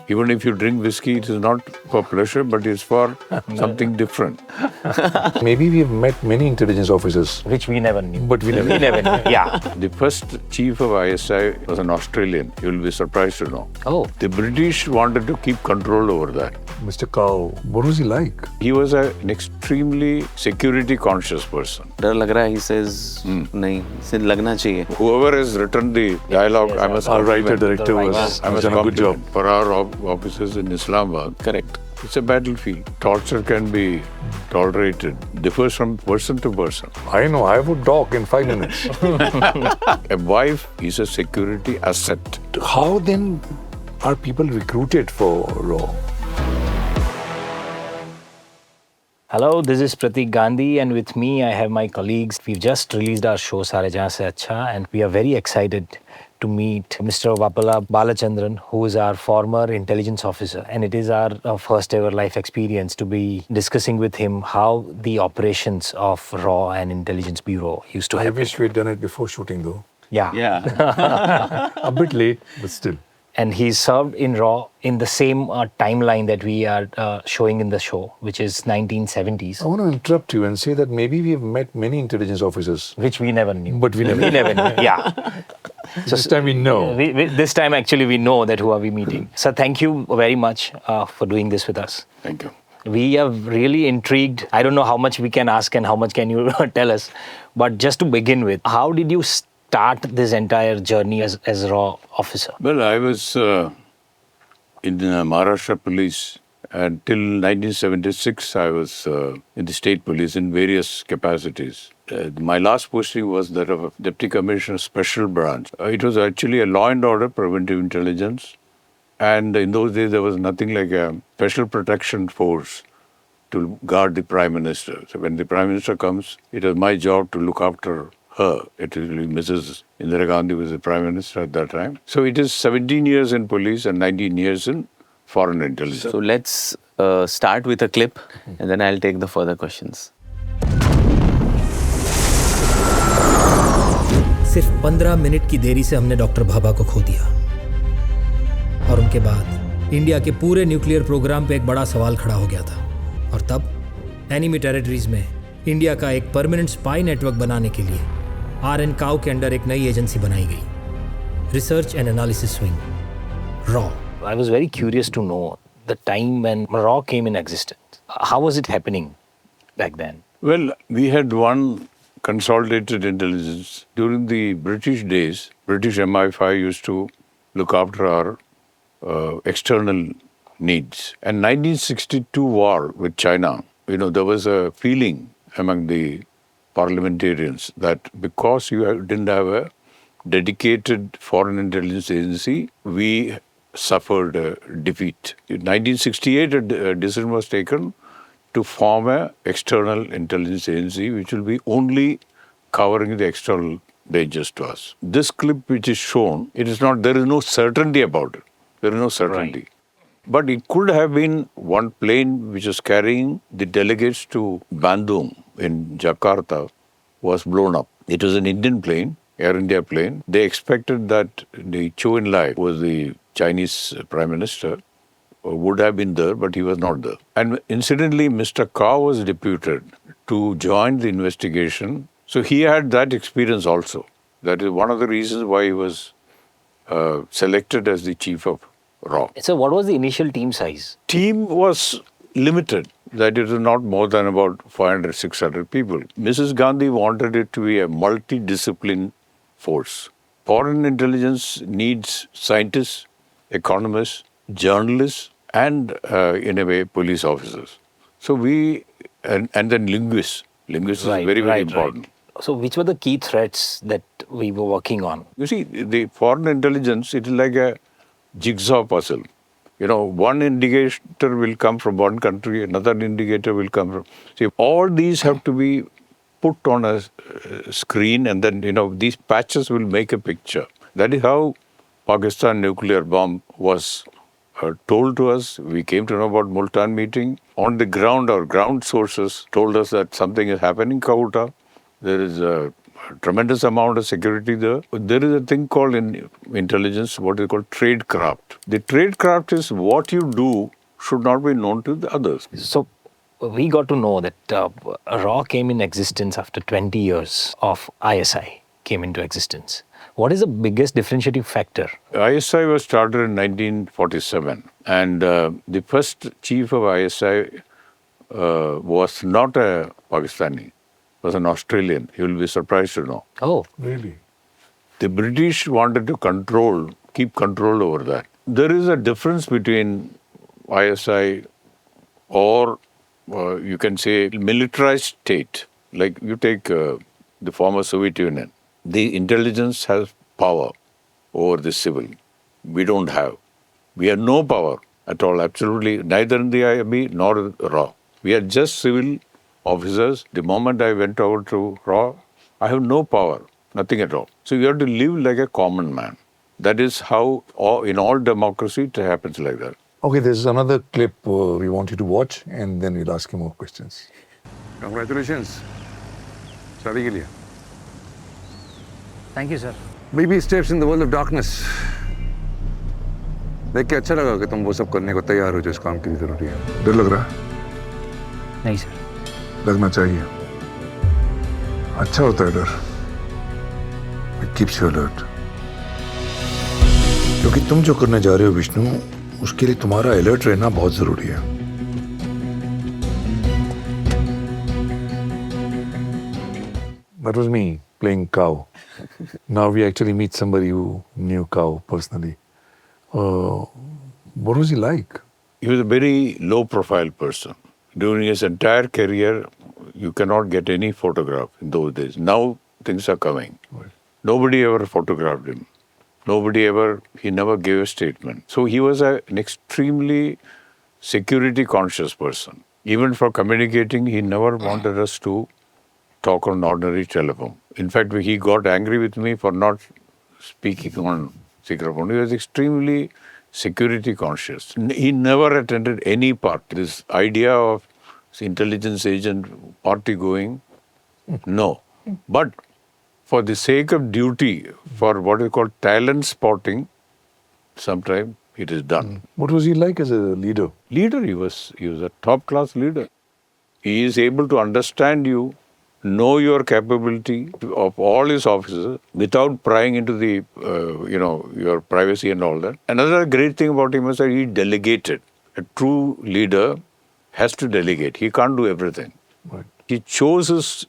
Even if you drink whiskey, it is not for pleasure, but it's for something different. Maybe we have met many intelligence officers. Which we never knew. But we never We never knew. Yeah. The first chief of ISI was an Australian. You will be surprised to know. Oh. The British wanted to keep control over that. Mr. Cow, what was he like? He was an extremely security conscious person. डर लग रहा है, he says, नहीं, इसे लगना चाहिए. Whoever has written the dialogue, I must Our writer compliment. director was I must done a good job. compliment for our officers in Islamabad. Correct. It's a battlefield. Torture can be tolerated. Differs from person to person. I know, I would talk in 5 minutes. A wife is a security asset. How then are people recruited for RAW? Hello, this is Pratik Gandhi, and with me I have my colleagues. We've just released our show Saare Jahan Se Accha, and we are very excited to meet Mr. Vapala Balachandran, who is our former intelligence officer. And it is our first ever life experience to be discussing with him how the operations of RAW and Intelligence Bureau used to I happen. wish we had done it before shooting though. Yeah. Yeah. A bit late, but still. And he served in RAW in the same timeline that we are showing in the show, which is 1970s. I want to interrupt you and say that maybe we have met many intelligence officers. Which we never knew. But we never We never knew. Yeah. So this time we know. This time, actually, we know that who are we meeting. So thank you very much for doing this with us. Thank you. We are really intrigued. I don't know how much we can ask and how much can you tell us. But just to begin with, how did you start this entire journey as RAW officer? Well, I was in the Maharashtra police until 1976. I was in the state police in various capacities. My last posting was that of Deputy Commissioner Special Branch. It was actually a law and order preventive intelligence. And in those days, there was nothing like a special protection force to guard the Prime Minister. So when the Prime Minister comes, it was my job to look after her. It was Mrs. Indira Gandhi was the Prime Minister at that time. So it is 17 years in police and 19 years in foreign intelligence. So let's start with a clip and then I'll take the further questions. सिर्फ 15 minute की देरी से हमने doctor Bhabha को खो दिया और उनके बाद इंडिया के पूरे न्यूक्लियर प्रोग्राम पे एक बड़ा सवाल खड़ा हो गया था। और तब एनिमी टेरिटरीज में इंडिया का एक परमानेंट स्पाई नेटवर्क बनाने के लिए R.N. काउ के अंडर एक नई एजेंसी बनाई गई, research and analysis wing, RAW. I was very curious to know the time when RAW came in existence. How was it happening back then? Well, we had one consolidated intelligence. During the British days, British MI5 used to look after our external needs. And 1962 war with China, there was a feeling among the parliamentarians that because didn't have a dedicated foreign intelligence agency, we suffered a defeat. In 1968, a decision was taken to form an external intelligence agency which will be only covering the external dangers to us. This clip which is shown, there is no certainty about it. There is no certainty. Right. But it could have been one plane which was carrying the delegates to Bandung in Jakarta was blown up. It was an Indian plane, Air India plane. They expected that the Chou En-lai, who was the Chinese Prime Minister, would have been there, but he was not there. And incidentally, Mr. Kao was deputed to join the investigation. So he had that experience also. That is one of the reasons why he was selected as the chief of RAW. So what was the initial team size? Team was limited, that it was not more than about 500, 600 people. Mrs. Gandhi wanted it to be a multidiscipline force. Foreign intelligence needs scientists, economists, journalists, and in a way, police officers. So and then linguists. Linguists is very, very important. Right. So which were the key threats that we were working on? You see, the foreign intelligence, it is like a jigsaw puzzle. One indicator will come from one country, another indicator will come from... See, all these have to be put on a screen and then, these patches will make a picture. That is how Pakistan nuclear bomb was told to us. We came to know about Multan meeting. On the ground, our ground sources told us that something is happening in Kahuta. There is tremendous amount of security there. There is a thing called in intelligence, what is called tradecraft. The tradecraft is what you do should not be known to the others. So we got to know that RAW came in existence after 20 years of ISI came into existence. What is the biggest differentiating factor? ISI was started in 1947, and the first chief of ISI was not a Pakistani, was an Australian. You will be surprised to know. Oh, Really? The British wanted to keep control over that. There is a difference between ISI or you can say militarized state. Like you take the former Soviet Union. The intelligence has power over the civil. We don't have. We have no power at all, absolutely, neither in the IB nor RAW. We are just civil officers. The moment I went over to RAW, I have no power, nothing at all. So you have to live like a common man. That is how, in all democracy, it happens like that. Okay, there's another clip we want you to watch, and then we'll ask you more questions. Congratulations. शादी के लिए. Thank you sir. Baby steps in the world of darkness. देख के अच्छा लगा कि तुम वो सब करने को तैयार हो जो इस काम के लिए जरूरी है. डर लग रहा है? नहीं सर. लगना चाहिए. अच्छा होता है डर. It keeps you alert. क्योंकि तुम जो करने जा रहे हो विष्णु, उसके लिए तुम्हारा अलर्ट रहना बहुत जरूरी है. That was me playing cow. Now we actually meet somebody who knew cow personally. What was he like? He was a very low-profile person. During his entire career, you cannot get any photograph in those days. Now things are coming. Right. Nobody ever photographed him. He never gave a statement. So he was an extremely security-conscious person. Even for communicating, he never wanted us to talk on ordinary telephone. In fact, he got angry with me for not speaking on secretphone. He was extremely security conscious. He never attended any party. This idea of intelligence agent party going, no. But for the sake of duty, for what is called talent spotting, sometimes it is done. What was he like as a leader? Leader, he was a top-class leader. He is able to understand you, know your capability of all his officers without prying into the, your privacy and all that. Another great thing about him is that he delegated. A true leader has to delegate. He can't do everything. Right. He chose his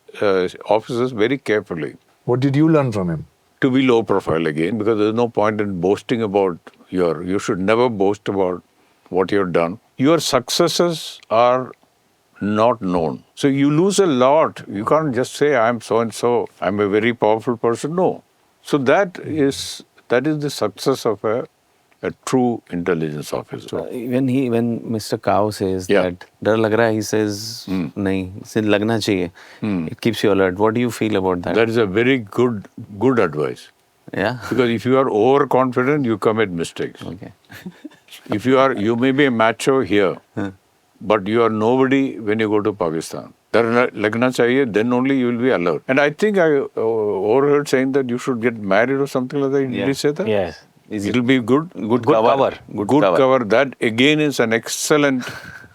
officers very carefully. What did you learn from him? To be low profile again, because there's no point in boasting about you should never boast about what you've done. Your successes are not known. So you lose a lot. You can't just say, I'm so-and-so, I'm a very powerful person. No. So that is the success of a true intelligence officer. When Mr. Kao says Yeah. that डर लग रहा है, he says नहीं, इसे लगना चाहिए. It keeps you alert. What do you feel about that? That is a very good advice. Yeah. Because if you are overconfident, you commit mistakes. Okay. If you may be a macho here, but you are nobody when you go to Pakistan. डर लगना चाहिए, then only you will be alert. And I think I overheard saying that you should get married or something like that. Did he say that? yes. It will be good cover. Good cover. That again is an excellent.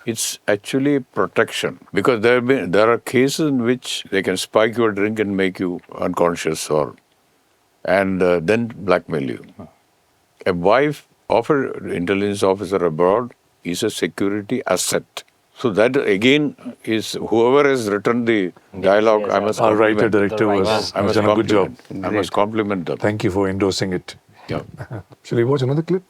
It's actually protection, because there are cases in which they can spike your drink and make you unconscious and then blackmail you. A wife of an intelligence officer abroad is a security asset. So that again is whoever has written the dialogue. yes, I must Our writer compliment. director Right. I must done a good job. compliment. I must compliment them. Thank you for endorsing it. Yeah. Shall we watch another clip?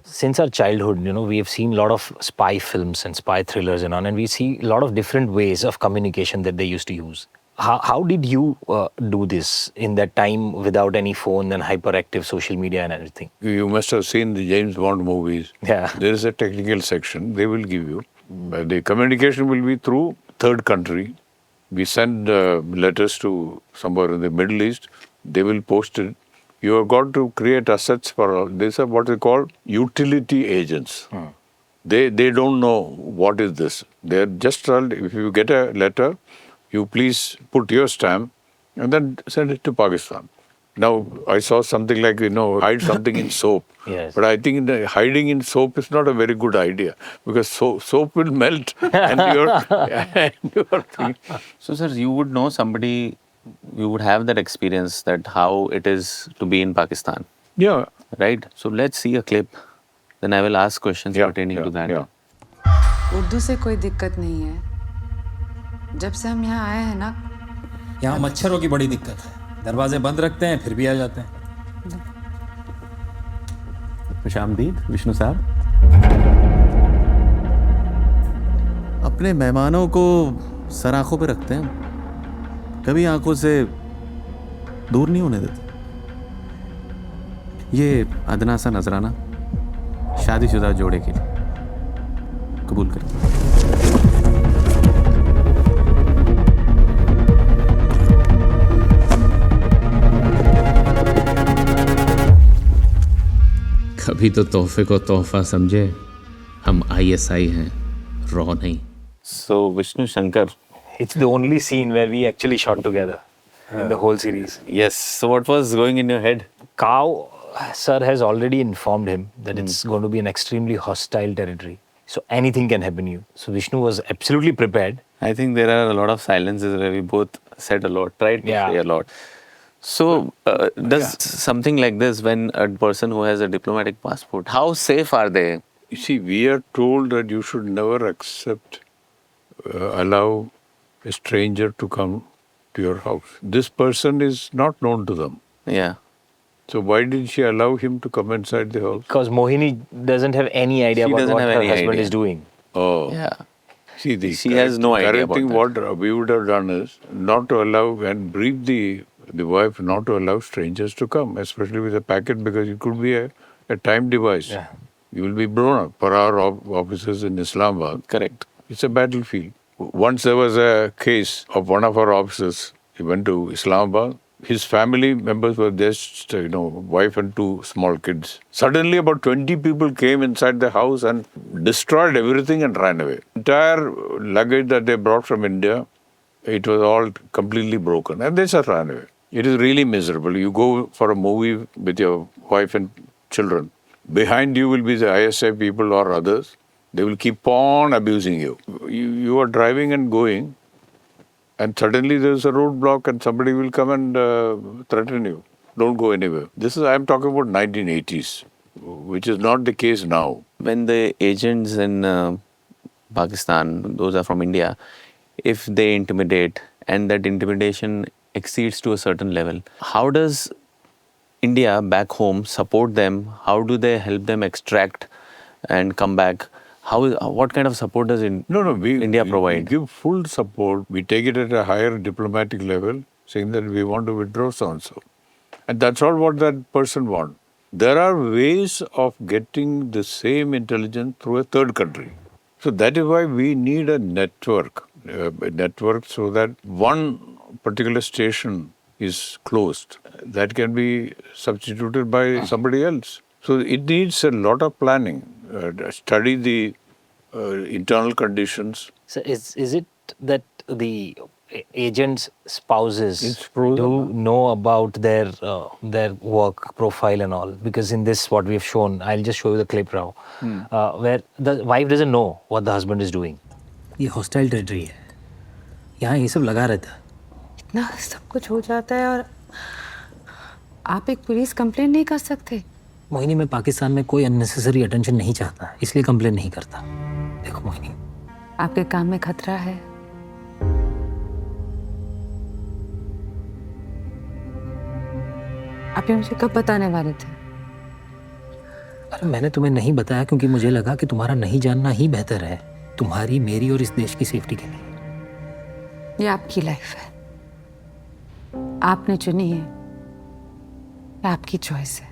Since our childhood, we have seen a lot of spy films and spy thrillers and we see a lot of different ways of communication that they used to use. How did you do this in that time without any phone and hyperactive social media and everything? You must have seen the James Bond movies. Yeah. There is a technical section they will give you. The communication will be through third country We send letters to somewhere in the Middle East. They will post it. You have got to create assets for all. These are what they call utility agents. They don't know what is this. They're just told, if you get a letter, you please put your stamp and then send it to Pakistan. Now, I saw something like, hide something in soap. Yes. But I think hiding in soap is not a very good idea because soap will melt and your thing. So, sir, you would know somebody, you would have that experience that how it is to be in Pakistan, Yeah. right? So, let's see a clip. Then I will ask questions pertaining to that. Yeah. Urdu से कोई दिक्कत नहीं है। जब से हम यहाँ आए हैं ना, यहाँ मच्छरों की बड़ी दिक्कत है। दरवाजे बंद रखते हैं फिर भी आ जाते हैं। खुशामदीद विष्णु साहब। अपने मेहमानों को सर आंखों पे रखते हैं, कभी आंखों से दूर नहीं होने देते। ये अदना सा नजराना शादीशुदा जोड़े के लिए कबूल करें। कभी तो तोहफे को तोहफा समझे, हम ISI हैं, रॉ नहीं। So, Vishnu Shankar. It's the only scene where we actually shot together in the whole series. Yes. So, what was going in your head? Cow, sir has already informed him that it's going to be an extremely hostile territory. So anything can happen to you. So Vishnu was absolutely prepared. I think there are a lot of silences where we both said a lot, tried to say a lot. So, does something like this, when a person who has a diplomatic passport, how safe are they? You see, we are told that you should never accept, allow a stranger to come to your house. This person is not known to them. Yeah. So why did she allow him to come inside the house? Because Mohini doesn't have any idea about what her husband is doing. Oh. Yeah. See, She has no idea about thing that. what we would have done is not to allow and brief the wife not to allow strangers to come, especially with a packet, because it could be a time device. Yeah. You will be blown up. For our officers in Islamabad, Correct. it's a battlefield. Once there was a case of one of our officers. He went to Islamabad. His family members were just, wife and two small kids. Suddenly about 20 people came inside the house and destroyed everything and ran away. Entire luggage that they brought from India, it was all completely broken. And they just ran away. It is really miserable. You go for a movie with your wife and children. Behind you will be the ISA people or others. They will keep on abusing you. You are driving and going, and suddenly there's a roadblock and somebody will come and threaten you. Don't go anywhere. I'm talking about 1980s, which is not the case now. When the agents in Pakistan, those are from India, if they intimidate and that intimidation exceeds to a certain level, how does India back home support them? How do they help them extract and come back? What kind of support does India provide? We give full support. We take it at a higher diplomatic level, saying that we want to withdraw so-and-so. And that's all what that person wants. There are ways of getting the same intelligence through a third country. So that is why we need a network so that one particular station is closed. That can be substituted by somebody else. So it needs a lot of planning. Study the internal conditions. So is it that the agents' spouses do know about their work profile and all? Because in this, what we have shown, I'll just show you the clip now, where the wife doesn't know what the husband is doing. ये hostile territory है, यहाँ ये सब लगा रहता है। इतना सब कुछ हो जाता है और आप एक पुलिस कंप्लेंट नहीं कर सकते? मोहिनी, मैं पाकिस्तान में कोई अननेसेसरी अटेंशन नहीं चाहता, इसलिए कंप्लेन नहीं करता। देखो मोहिनी, आपके काम में खतरा है। आप ये मुझे कब बताने वाले थे? अरे मैंने तुम्हें नहीं बताया क्योंकि मुझे लगा कि तुम्हारा नहीं जानना ही बेहतर है, तुम्हारी, मेरी और इस देश की सेफ्टी के लिए। ये आपकी लाइफ है, आपने चुनी है, आपकी चॉइस है।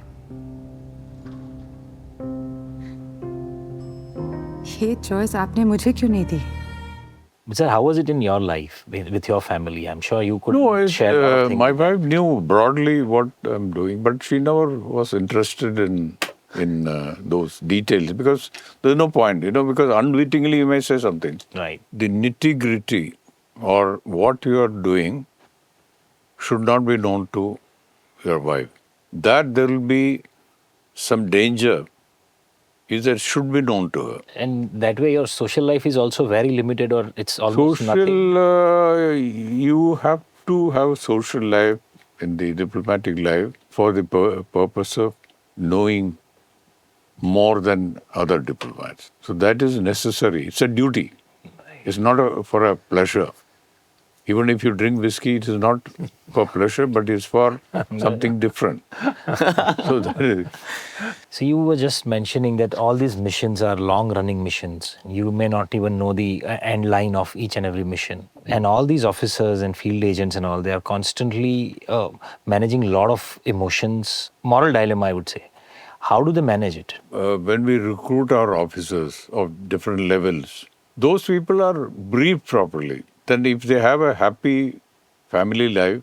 ये चॉइस आपने मुझे क्यों नहीं दी? Sir, how was it in your life with your family? I'm sure you could No, share a lot of things. my wife knew broadly what I'm doing, but she never was interested in those details because there's no point, because unwittingly you may say something. Right. The nitty-gritty or what you are doing should not be known to your wife. That there will be some danger is that should be known to her. And that way your social life is also very limited, or it's almost nothing. Social, you have to have social life in the diplomatic life for the purpose of knowing more than other diplomats. So that is necessary. It's a duty. It's not for a pleasure. Even if you drink whiskey, it is not for pleasure, but it's for something different. So that is, So you were just mentioning that all these missions are long-running missions. You may not even know the end line of each and every mission. And all these officers and field agents and all, they are constantly managing a lot of emotions, moral dilemma, I would say. How do they manage it? when we recruit our officers of different levels, those people are briefed properly. Then if they have a happy family life,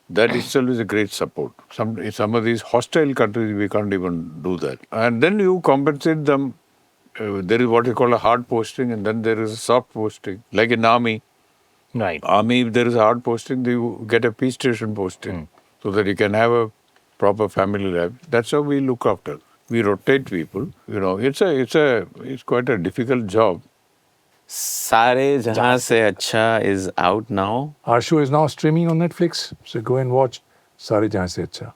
that itself is a great support. In some of these hostile countries, we can't even do that. And then you compensate them. There is what you call a hard posting, and then there is a soft posting. Like in army. Right. Army, if there is a hard posting, you get a peace station posting so that you can have a proper family life. That's how we look after. We rotate people. It's quite a difficult job. Saare Jahan Se Accha is out now. Our show is now streaming on Netflix, so go and watch Saare Jahan Se Accha.